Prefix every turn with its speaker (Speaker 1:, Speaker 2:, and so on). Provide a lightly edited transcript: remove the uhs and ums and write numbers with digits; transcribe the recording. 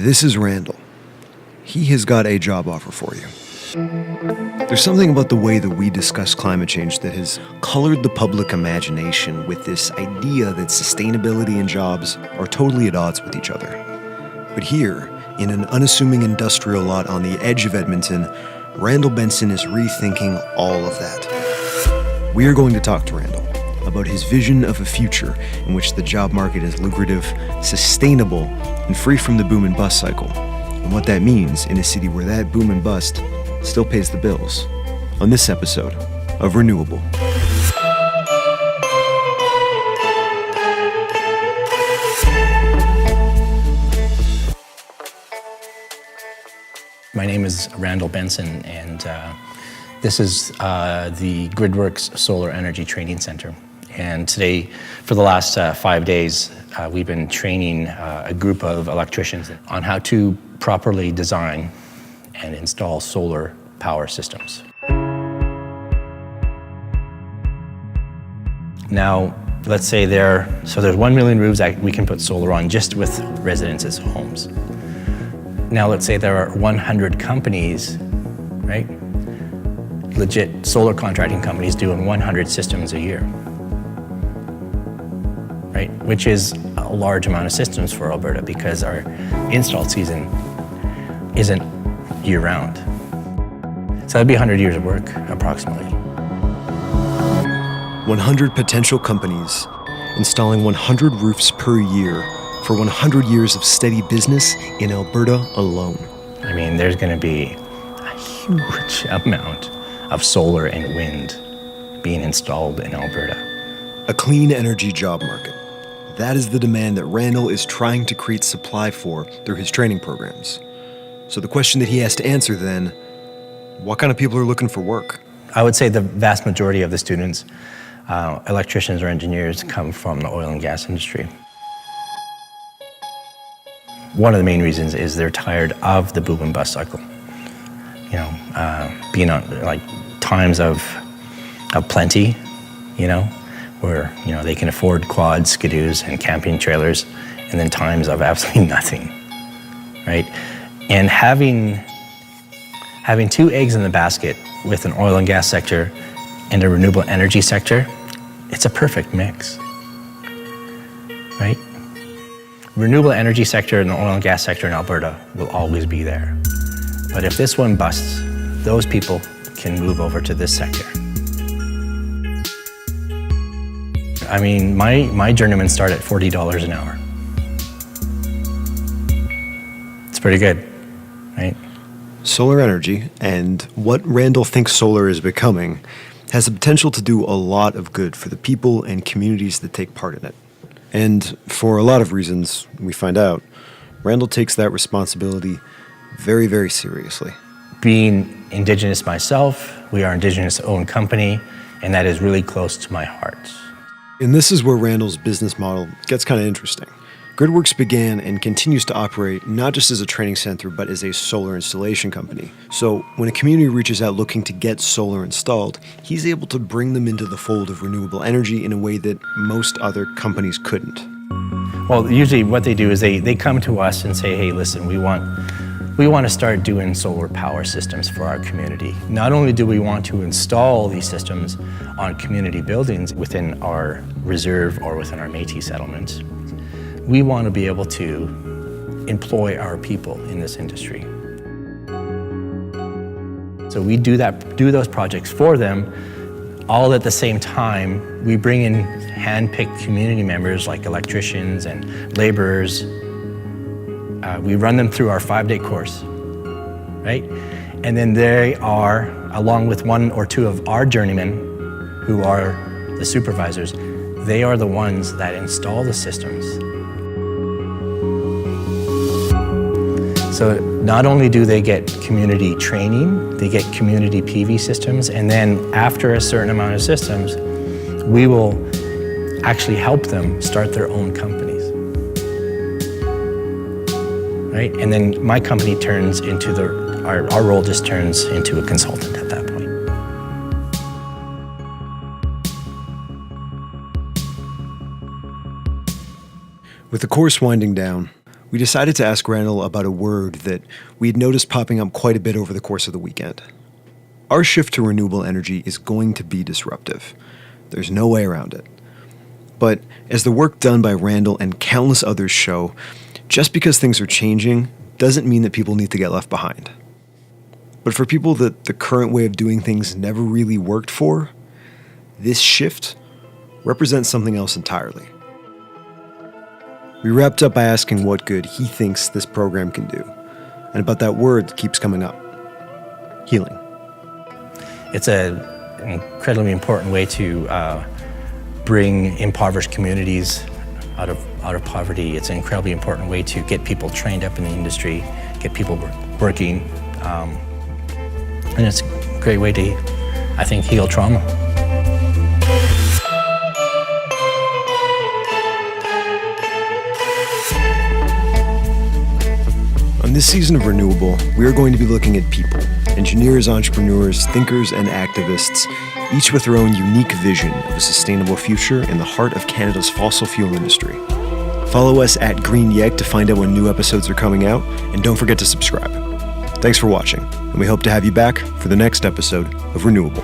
Speaker 1: This is Randall. He has got a job offer for you. There's something about the way that we discuss climate change that has colored the public imagination with this idea that sustainability and jobs are totally at odds with each other. But here, in an unassuming industrial lot on the edge of Edmonton, Randall Benson is rethinking all of that. We are going to talk to Randall about his vision of a future in which the job market is lucrative, sustainable, and free from the boom and bust cycle, and what that means in a city where that boom and bust still pays the bills. On this episode of Renewable.
Speaker 2: My name is Randall Benson, and this is the GridWorks Solar Energy Training Center. And today, for the last 5 days, we've been training a group of electricians on how to properly design and install solar power systems. Now, let's say there's 1 million roofs that we can put solar on just with residences' homes. Now, let's say there are 100 companies, right? Legit solar contracting companies doing 100 systems a year, right? Which is a large amount of systems for Alberta because our install season isn't year-round. So that'd be 100 years of work, approximately.
Speaker 1: 100 potential companies installing 100 roofs per year for 100 years of steady business in Alberta alone.
Speaker 2: I mean, there's going to be a huge amount of solar and wind being installed in Alberta.
Speaker 1: A clean energy job market. That is the demand that Randall is trying to create supply for through his training programs. So the question that he has to answer then, what kind of people are looking for work?
Speaker 2: I would say the vast majority of the students, electricians or engineers, come from the oil and gas industry. One of the main reasons is they're tired of the boom and bust cycle. You know, being on like times of plenty, you know, where, you know, they can afford quads, skidoos, and camping trailers, and then times of absolutely nothing, right? And having 2 eggs in the basket with an oil and gas sector and a renewable energy sector, it's a perfect mix, right? Renewable energy sector and the oil and gas sector in Alberta will always be there. But if this one busts, those people can move over to this sector. I mean, my journeymen start at $40 an hour. It's pretty good, right?
Speaker 1: Solar energy, and what Randall thinks solar is becoming, has the potential to do a lot of good for the people and communities that take part in it. And for a lot of reasons, we find out, Randall takes that responsibility very, very seriously.
Speaker 2: Being Indigenous myself, we are Indigenous-owned company, and that is really close to my heart.
Speaker 1: And this is where Randall's business model gets kind of interesting. GridWorks began and continues to operate not just as a training center, but as a solar installation company. So when a community reaches out looking to get solar installed, he's able to bring them into the fold of renewable energy in a way that most other companies couldn't.
Speaker 2: Well, usually what they do is they come to us and say, hey, listen, we want to start doing solar power systems for our community. Not only do we want to install these systems on community buildings within our reserve or within our Métis settlements, we want to be able to employ our people in this industry. So we do those projects for them, all at the same time. We bring in hand-picked community members like electricians and laborers. We run them through our 5-day course, right? And then they are, along with 1 or 2 of our journeymen, who are the supervisors, they are the ones that install the systems. So not only do they get community training, they get community PV systems, and then after a certain amount of systems, we will actually help them start their own companies. Right? And then my company turns into our role just turns into a consultant at that point.
Speaker 1: With the course winding down, we decided to ask Randall about a word that we had noticed popping up quite a bit over the course of the weekend. Our shift to renewable energy is going to be disruptive. There's no way around it. But as the work done by Randall and countless others show, just because things are changing doesn't mean that people need to get left behind. But for people that the current way of doing things never really worked for, this shift represents something else entirely. We wrapped up by asking what good he thinks this program can do, and about that word that keeps coming up: healing.
Speaker 2: It's an incredibly important way to bring impoverished communities out of poverty. It's an incredibly important way to get people trained up in the industry, get people working, and it's a great way to, I think, heal trauma.
Speaker 1: On this season of Renewable, we are going to be looking at people, engineers, entrepreneurs, thinkers, and activists, each with their own unique vision of a sustainable future in the heart of Canada's fossil fuel industry. Follow us at Green Yeg to find out when new episodes are coming out, and don't forget to subscribe. Thanks for watching, and we hope to have you back for the next episode of Renewable.